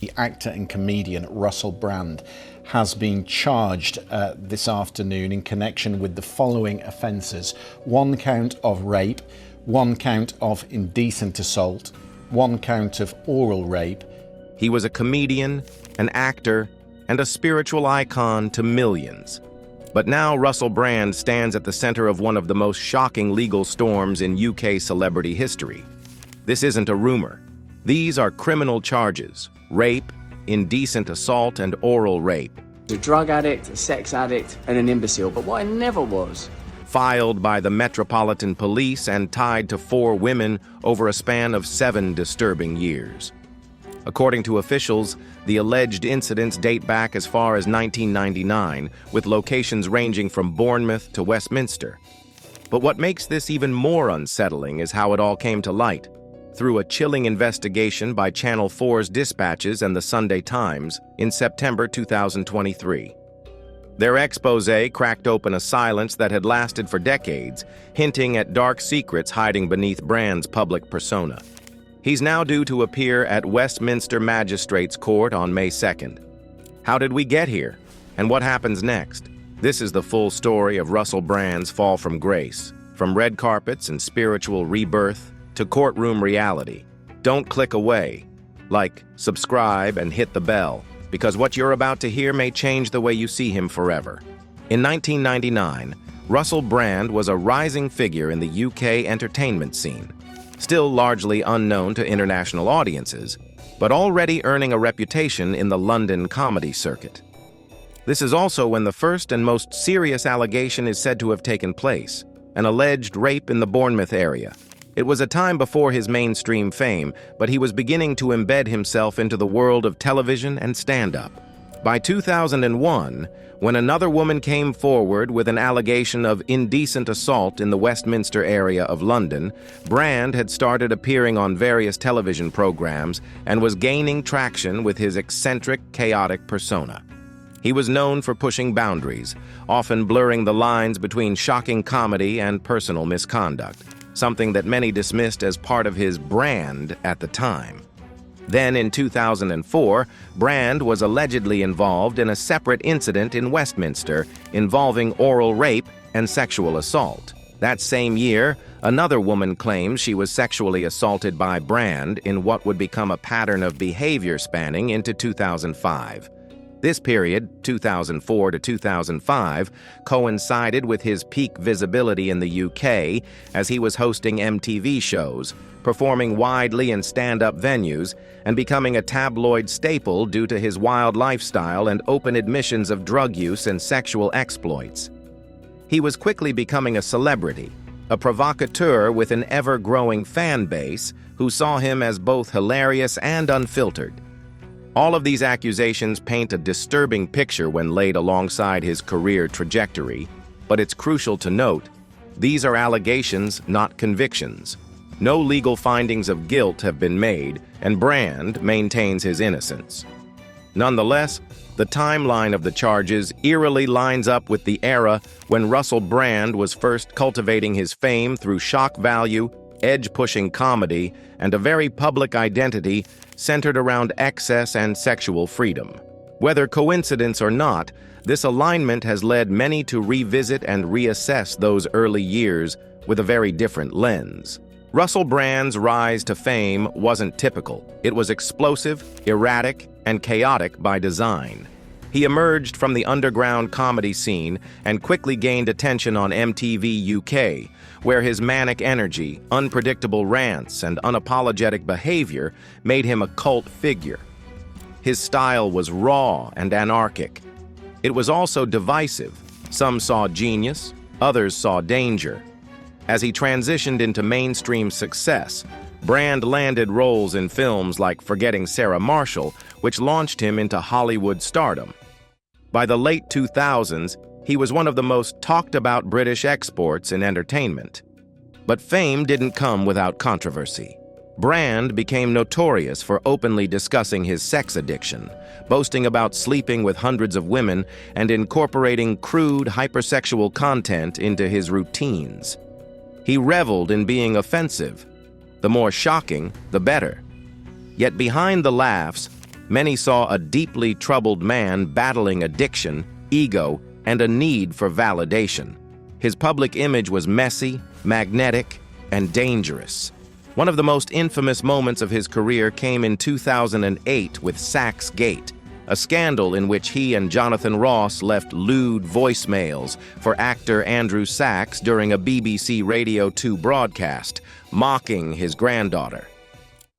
The actor and comedian Russell Brand has been charged this afternoon in connection with the following offences: one count of rape, one count of indecent assault, one count of oral rape. He was a comedian, an actor, and a spiritual icon to millions. But now Russell Brand stands at the center of one of the most shocking legal storms in UK celebrity history. This isn't a rumor. These are criminal charges: rape, indecent assault, and oral rape. A drug addict, a sex addict, and an imbecile, but what I never was. Filed by the Metropolitan Police and tied to 4 women over a span of 7 disturbing years. According to officials, the alleged incidents date back as far as 1999, with locations ranging from Bournemouth to Westminster. But what makes this even more unsettling is how it all came to light. Through a chilling investigation by Channel 4's Dispatches and the Sunday Times in September 2023. Their exposé cracked open a silence that had lasted for decades, hinting at dark secrets hiding beneath Brand's public persona. He's now due to appear at Westminster Magistrates Court on May 2nd. How did we get here? And what happens next? This is the full story of Russell Brand's fall from grace, from red carpets and spiritual rebirth to courtroom reality. Don't click away. Like, subscribe, and hit the bell, because what you're about to hear may change the way you see him forever. In 1999, Russell Brand was a rising figure in the UK entertainment scene, still largely unknown to international audiences, but already earning a reputation in the London comedy circuit. This is also when the first and most serious allegation is said to have taken place, an alleged rape in the Bournemouth area. It was a time before his mainstream fame, but he was beginning to embed himself into the world of television and stand-up. By 2001, when another woman came forward with an allegation of indecent assault in the Westminster area of London, Brand had started appearing on various television programs and was gaining traction with his eccentric, chaotic persona. He was known for pushing boundaries, often blurring the lines between shocking comedy and personal misconduct, something that many dismissed as part of his brand at the time. Then in 2004, Brand was allegedly involved in a separate incident in Westminster involving oral rape and sexual assault. That same year, another woman claims she was sexually assaulted by Brand in what would become a pattern of behavior spanning into 2005. This period, 2004 to 2005, coincided with his peak visibility in the UK as he was hosting MTV shows, performing widely in stand-up venues, and becoming a tabloid staple due to his wild lifestyle and open admissions of drug use and sexual exploits. He was quickly becoming a celebrity, a provocateur with an ever-growing fan base who saw him as both hilarious and unfiltered. All of these accusations paint a disturbing picture when laid alongside his career trajectory, but it's crucial to note, these are allegations, not convictions. No legal findings of guilt have been made, and Brand maintains his innocence. Nonetheless, the timeline of the charges eerily lines up with the era when Russell Brand was first cultivating his fame through shock value, edge-pushing comedy, and a very public identity centered around excess and sexual freedom. Whether coincidence or not, this alignment has led many to revisit and reassess those early years with a very different lens. Russell Brand's rise to fame wasn't typical. It was explosive, erratic, and chaotic by design. He emerged from the underground comedy scene and quickly gained attention on MTV UK, where his manic energy, unpredictable rants, and unapologetic behavior made him a cult figure. His style was raw and anarchic. It was also divisive. Some saw genius, others saw danger. As he transitioned into mainstream success, Brand landed roles in films like Forgetting Sarah Marshall, which launched him into Hollywood stardom. By the late 2000s, he was one of the most talked-about British exports in entertainment. But fame didn't come without controversy. Brand became notorious for openly discussing his sex addiction, boasting about sleeping with hundreds of women and incorporating crude, hypersexual content into his routines. He reveled in being offensive. The more shocking, the better. Yet behind the laughs, Many saw a deeply troubled man battling addiction, ego, and a need for validation. His public image was messy, magnetic, and dangerous. One of the most infamous moments of his career came in 2008 with Sachs Gate, a scandal in which he and Jonathan Ross left lewd voicemails for actor Andrew Sachs during a BBC Radio 2 broadcast, mocking his granddaughter.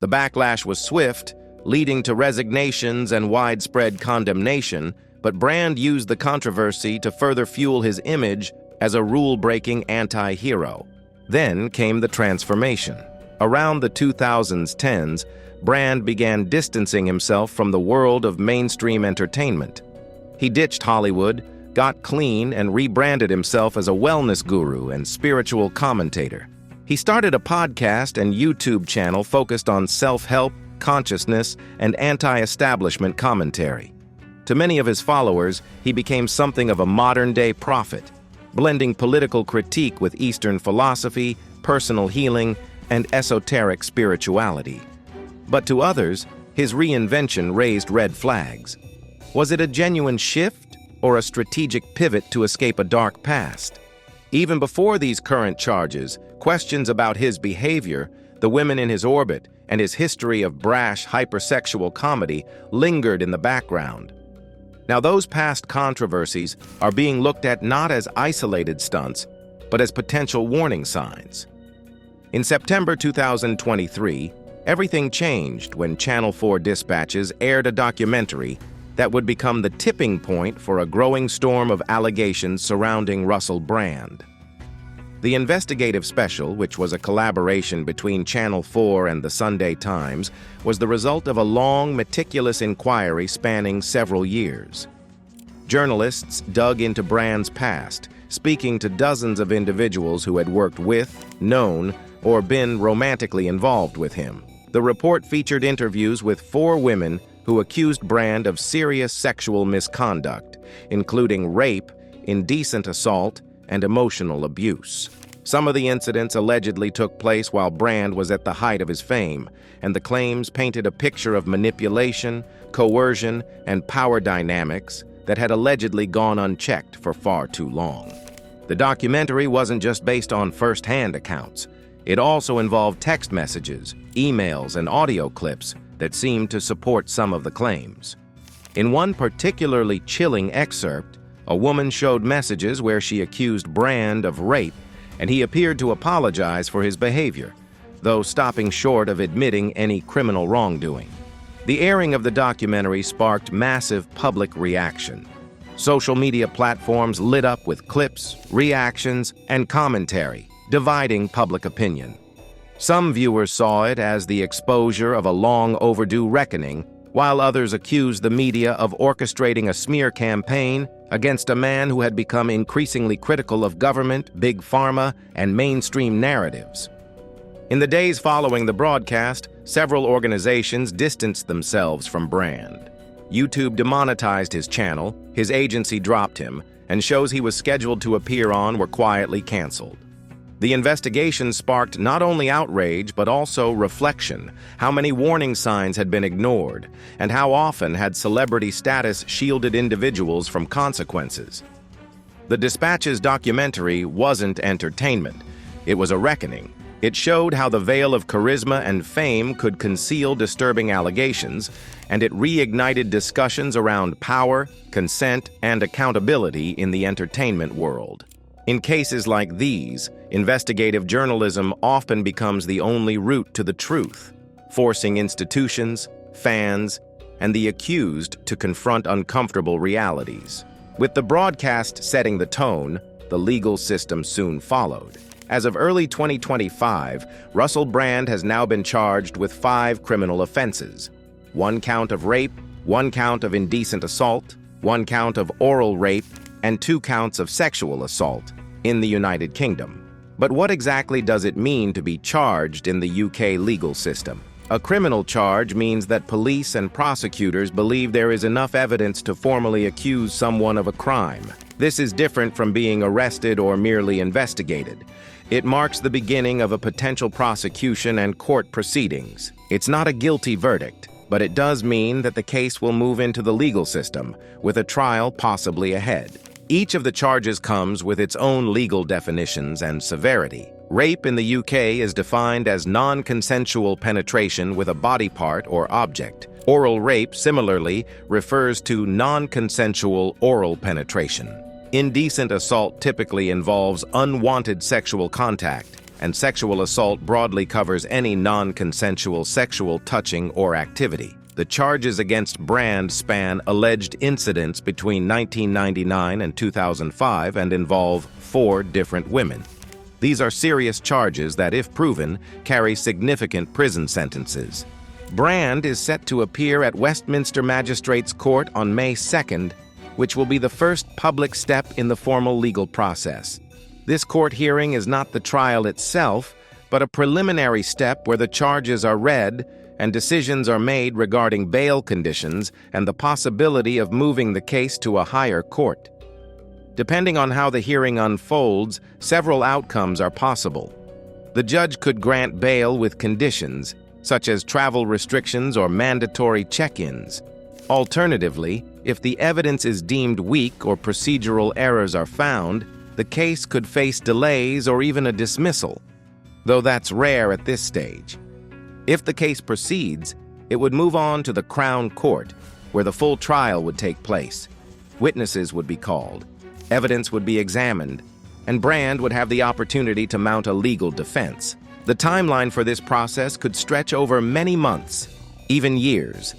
The backlash was swift, leading to resignations and widespread condemnation, but Brand used the controversy to further fuel his image as a rule-breaking anti-hero. Then came the transformation. Around the 2010s, Brand began distancing himself from the world of mainstream entertainment. He ditched Hollywood, got clean, and rebranded himself as a wellness guru and spiritual commentator. He started a podcast and YouTube channel focused on self-help, consciousness, and anti-establishment commentary. To many of his followers, he became something of a modern-day prophet, blending political critique with Eastern philosophy, personal healing, and esoteric spirituality. But to others, his reinvention raised red flags. Was it a genuine shift or a strategic pivot to escape a dark past? Even before these current charges, questions about his behavior, the women in his orbit, and his history of brash, hypersexual comedy lingered in the background. Now, those past controversies are being looked at not as isolated stunts, but as potential warning signs. In September 2023, everything changed when Channel 4 Dispatches aired a documentary that would become the tipping point for a growing storm of allegations surrounding Russell Brand. The investigative special, which was a collaboration between Channel 4 and the Sunday Times, was the result of a long, meticulous inquiry spanning several years. Journalists dug into Brand's past, speaking to dozens of individuals who had worked with, known, or been romantically involved with him. The report featured interviews with 4 women who accused Brand of serious sexual misconduct, including rape, indecent assault, and emotional abuse. Some of the incidents allegedly took place while Brand was at the height of his fame, and the claims painted a picture of manipulation, coercion, and power dynamics that had allegedly gone unchecked for far too long. The documentary wasn't just based on first-hand accounts. It also involved text messages, emails, and audio clips that seemed to support some of the claims. In one particularly chilling excerpt, a woman showed messages where she accused Brand of rape, and he appeared to apologize for his behavior, though stopping short of admitting any criminal wrongdoing. The airing of the documentary sparked massive public reaction. Social media platforms lit up with clips, reactions, and commentary, dividing public opinion. Some viewers saw it as the exposure of a long-overdue reckoning, while others accused the media of orchestrating a smear campaign against a man who had become increasingly critical of government, big pharma, and mainstream narratives. In the days following the broadcast, several organizations distanced themselves from Brand. YouTube demonetized his channel, his agency dropped him, and shows he was scheduled to appear on were quietly canceled. The investigation sparked not only outrage but also reflection. How many warning signs had been ignored, and how often had celebrity status shielded individuals from consequences? The Dispatch's documentary wasn't entertainment. It was a reckoning. It showed how the veil of charisma and fame could conceal disturbing allegations, and it reignited discussions around power, consent, and accountability in the entertainment world. In cases like these, investigative journalism often becomes the only route to the truth, forcing institutions, fans, and the accused to confront uncomfortable realities. With the broadcast setting the tone, the legal system soon followed. As of early 2025, Russell Brand has now been charged with 5 criminal offenses: 1 count of rape, 1 count of indecent assault, 1 count of oral rape, and 2 counts of sexual assault in the United Kingdom. But what exactly does it mean to be charged in the UK legal system? A criminal charge means that police and prosecutors believe there is enough evidence to formally accuse someone of a crime. This is different from being arrested or merely investigated. It marks the beginning of a potential prosecution and court proceedings. It's not a guilty verdict. but it does mean that the case will move into the legal system, with a trial possibly ahead. Each of the charges comes with its own legal definitions and severity. Rape in the UK is defined as non-consensual penetration with a body part or object. Oral rape, similarly, refers to non-consensual oral penetration. Indecent assault typically involves unwanted sexual contact, and sexual assault broadly covers any non-consensual sexual touching or activity. The charges against Brand span alleged incidents between 1999 and 2005 and involve 4 different women. These are serious charges that, if proven, carry significant prison sentences. Brand is set to appear at Westminster Magistrates' Court on May 2nd, which will be the first public step in the formal legal process. This court hearing is not the trial itself, but a preliminary step where the charges are read and decisions are made regarding bail conditions and the possibility of moving the case to a higher court. Depending on how the hearing unfolds, several outcomes are possible. The judge could grant bail with conditions, such as travel restrictions or mandatory check-ins. Alternatively, if the evidence is deemed weak or procedural errors are found, the case could face delays or even a dismissal, though that's rare at this stage. If the case proceeds, it would move on to the Crown Court, where the full trial would take place. Witnesses would be called, evidence would be examined, and Brand would have the opportunity to mount a legal defense. The timeline for this process could stretch over many months, even years.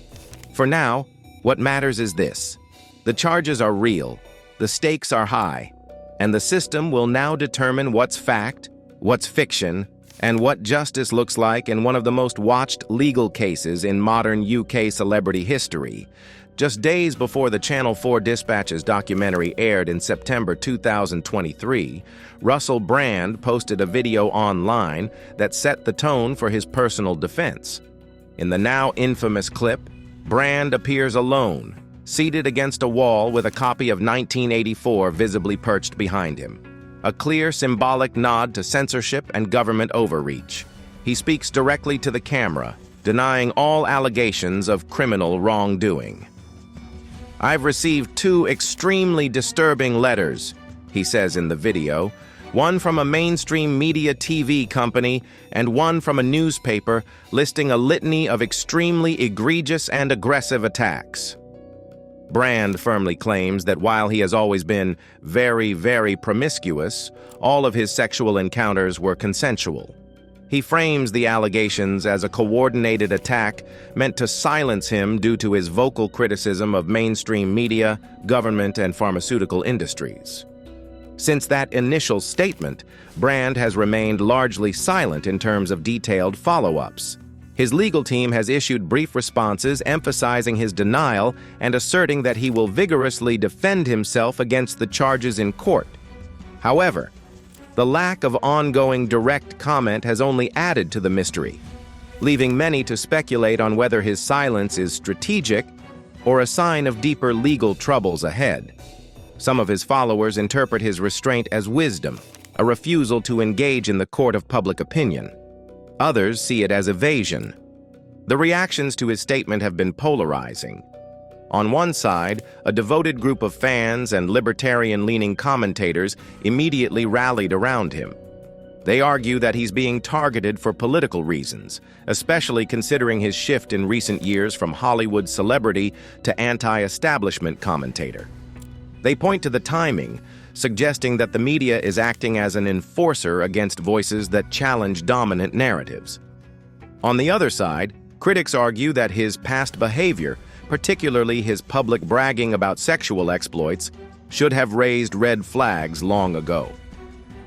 For now, what matters is this: the charges are real, the stakes are high, and the system will now determine what's fact, what's fiction, and what justice looks like in one of the most watched legal cases in modern UK celebrity history. Just days before the Channel 4 Dispatches documentary aired in September 2023, Russell Brand posted a video online that set the tone for his personal defense. In the now infamous clip, Brand appears alone, seated against a wall with a copy of 1984 visibly perched behind him. A clear symbolic nod to censorship and government overreach. He speaks directly to the camera, denying all allegations of criminal wrongdoing. "I've received 2 extremely disturbing letters," he says in the video, one from a mainstream media TV company and one from a newspaper listing a litany of extremely egregious and aggressive attacks. Brand firmly claims that while he has always been very, very promiscuous, all of his sexual encounters were consensual. He frames the allegations as a coordinated attack meant to silence him due to his vocal criticism of mainstream media, government, and pharmaceutical industries. Since that initial statement, Brand has remained largely silent in terms of detailed follow-ups. His legal team has issued brief responses emphasizing his denial and asserting that he will vigorously defend himself against the charges in court. However, the lack of ongoing direct comment has only added to the mystery, leaving many to speculate on whether his silence is strategic or a sign of deeper legal troubles ahead. Some of his followers interpret his restraint as wisdom, a refusal to engage in the court of public opinion. Others see it as evasion. The reactions to his statement have been polarizing. On one side, a devoted group of fans and libertarian-leaning commentators immediately rallied around him. They argue that he's being targeted for political reasons, especially considering his shift in recent years from Hollywood celebrity to anti-establishment commentator. They point to the timing, suggesting that the media is acting as an enforcer against voices that challenge dominant narratives. On the other side, critics argue that his past behavior, particularly his public bragging about sexual exploits, should have raised red flags long ago.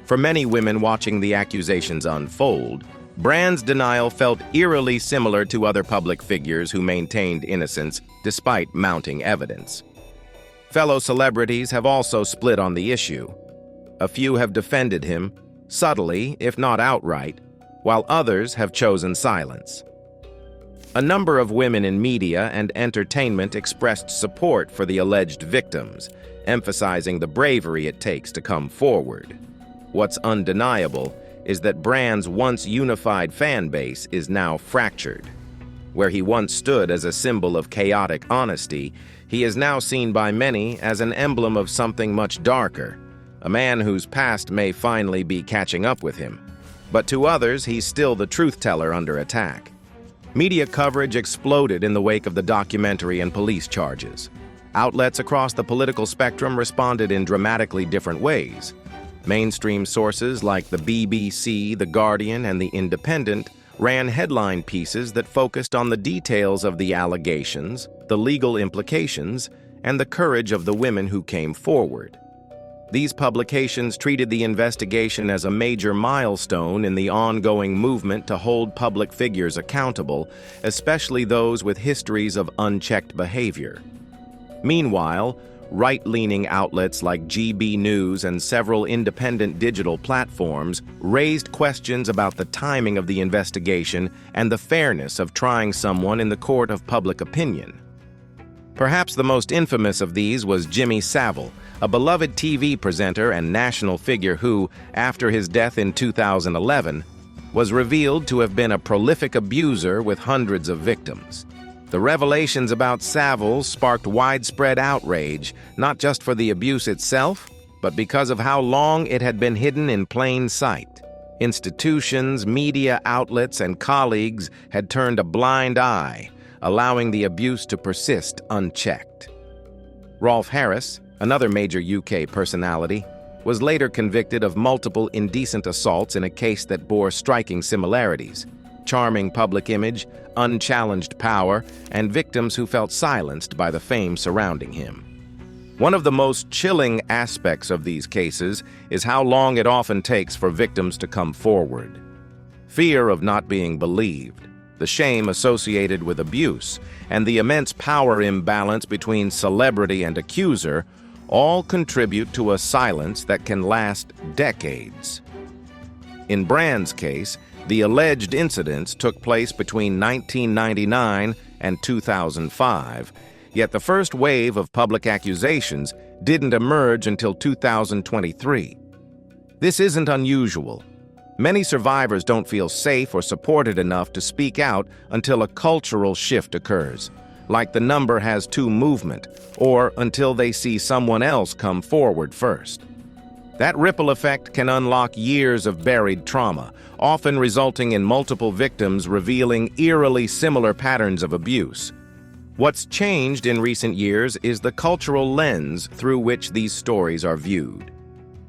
For many women watching the accusations unfold, Brand's denial felt eerily similar to other public figures who maintained innocence despite mounting evidence. Fellow celebrities have also split on the issue. A few have defended him, subtly, if not outright, while others have chosen silence. A number of women in media and entertainment expressed support for the alleged victims, emphasizing the bravery it takes to come forward. What's undeniable is that Brand's once unified fan base is now fractured. Where he once stood as a symbol of chaotic honesty, he is now seen by many as an emblem of something much darker, a man whose past may finally be catching up with him. But to others, he's still the truth-teller under attack. Media coverage exploded in the wake of the documentary and police charges. Outlets across the political spectrum responded in dramatically different ways. Mainstream sources like the BBC, The Guardian, and The Independent ran headline pieces that focused on the details of the allegations, the legal implications, and the courage of the women who came forward. These publications treated the investigation as a major milestone in the ongoing movement to hold public figures accountable, especially those with histories of unchecked behavior. Meanwhile, right-leaning outlets like GB News and several independent digital platforms raised questions about the timing of the investigation and the fairness of trying someone in the court of public opinion. Perhaps the most infamous of these was Jimmy Savile, a beloved TV presenter and national figure who, after his death in 2011, was revealed to have been a prolific abuser with hundreds of victims. The revelations about Savile sparked widespread outrage, not just for the abuse itself, but because of how long it had been hidden in plain sight. Institutions, media outlets, and colleagues had turned a blind eye, allowing the abuse to persist unchecked. Rolf Harris, another major UK personality, was later convicted of multiple indecent assaults in a case that bore striking similarities: charming public image, unchallenged power, and victims who felt silenced by the fame surrounding him. One of the most chilling aspects of these cases is how long it often takes for victims to come forward. Fear of not being believed, the shame associated with abuse, and the immense power imbalance between celebrity and accuser all contribute to a silence that can last decades. In Brand's case, the alleged incidents took place between 1999 and 2005, yet the first wave of public accusations didn't emerge until 2023. This isn't unusual. Many survivors don't feel safe or supported enough to speak out until a cultural shift occurs, like the number has two movement, or until they see someone else come forward first. That ripple effect can unlock years of buried trauma, often resulting in multiple victims revealing eerily similar patterns of abuse. What's changed in recent years is the cultural lens through which these stories are viewed.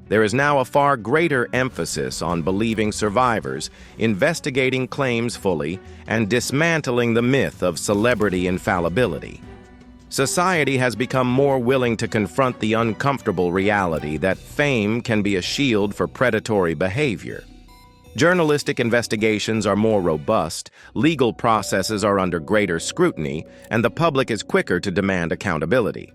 There is now a far greater emphasis on believing survivors, investigating claims fully, and dismantling the myth of celebrity infallibility. Society has become more willing to confront the uncomfortable reality that fame can be a shield for predatory behavior. Journalistic investigations are more robust, legal processes are under greater scrutiny, and the public is quicker to demand accountability.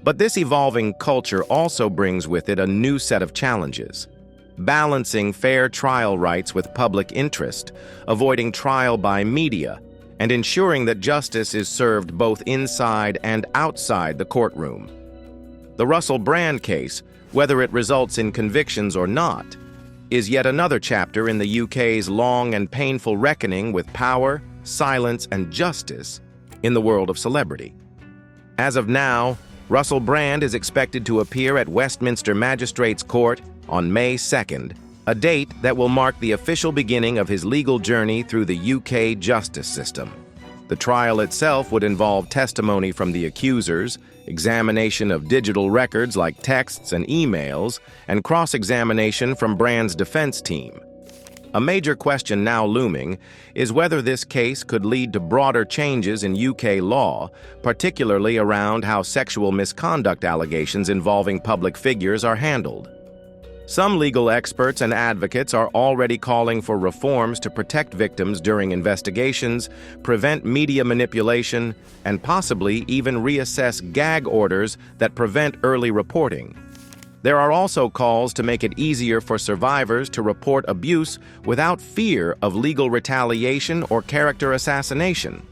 But this evolving culture also brings with it a new set of challenges. Balancing fair trial rights with public interest, avoiding trial by media, and ensuring that justice is served both inside and outside the courtroom. The Russell Brand case, whether it results in convictions or not, is yet another chapter in the UK's long and painful reckoning with power, silence, and justice in the world of celebrity. As of now, Russell Brand is expected to appear at Westminster Magistrates Court on May 2nd, a date that will mark the official beginning of his legal journey through the UK justice system. The trial itself would involve testimony from the accusers, examination of digital records like texts and emails, and cross-examination from Brand's defense team. A major question now looming is whether this case could lead to broader changes in UK law, particularly around how sexual misconduct allegations involving public figures are handled. Some legal experts and advocates are already calling for reforms to protect victims during investigations, prevent media manipulation, and possibly even reassess gag orders that prevent early reporting. There are also calls to make it easier for survivors to report abuse without fear of legal retaliation or character assassination.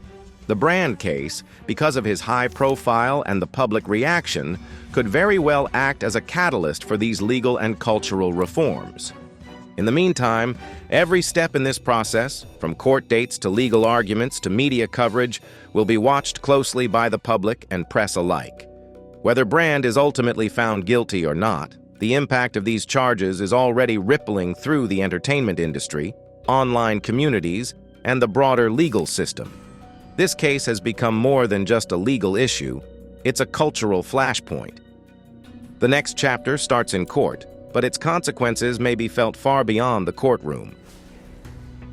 The Brand case, because of his high profile and the public reaction, could very well act as a catalyst for these legal and cultural reforms. In the meantime, every step in this process, from court dates to legal arguments to media coverage, will be watched closely by the public and press alike. Whether Brand is ultimately found guilty or not, the impact of these charges is already rippling through the entertainment industry, online communities, and the broader legal system. This case has become more than just a legal issue, it's a cultural flashpoint. The next chapter starts in court, but its consequences may be felt far beyond the courtroom.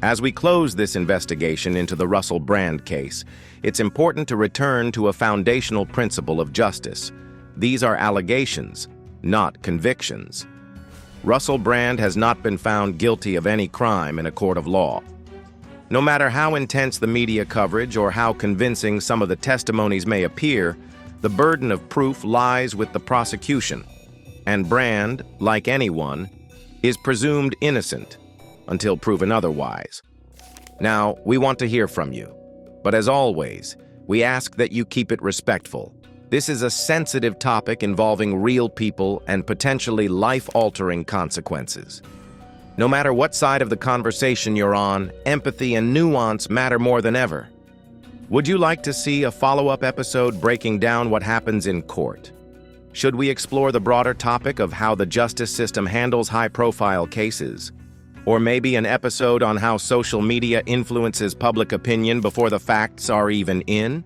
As we close this investigation into the Russell Brand case, it's important to return to a foundational principle of justice. These are allegations, not convictions. Russell Brand has not been found guilty of any crime in a court of law. No matter how intense the media coverage or how convincing some of the testimonies may appear, the burden of proof lies with the prosecution, and Brand, like anyone, is presumed innocent until proven otherwise. Now, we want to hear from you, but as always, we ask that you keep it respectful. This is a sensitive topic involving real people and potentially life-altering consequences. No matter what side of the conversation you're on, empathy and nuance matter more than ever. Would you like to see a follow-up episode breaking down what happens in court? Should we explore the broader topic of how the justice system handles high-profile cases? Or maybe an episode on how social media influences public opinion before the facts are even in?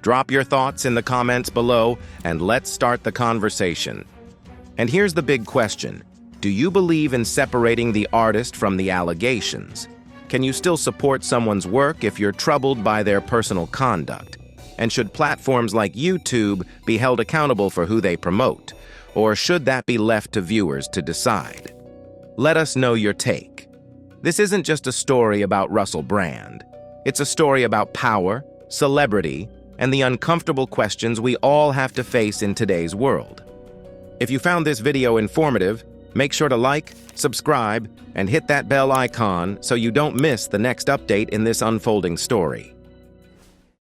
Drop your thoughts in the comments below, and let's start the conversation. And here's the big question. Do you believe in separating the artist from the allegations? Can you still support someone's work if you're troubled by their personal conduct? And should platforms like YouTube be held accountable for who they promote? Or should that be left to viewers to decide? Let us know your take. This isn't just a story about Russell Brand. It's a story about power, celebrity, and the uncomfortable questions we all have to face in today's world. If you found this video informative, make sure to like, subscribe, and hit that bell icon so you don't miss the next update in this unfolding story.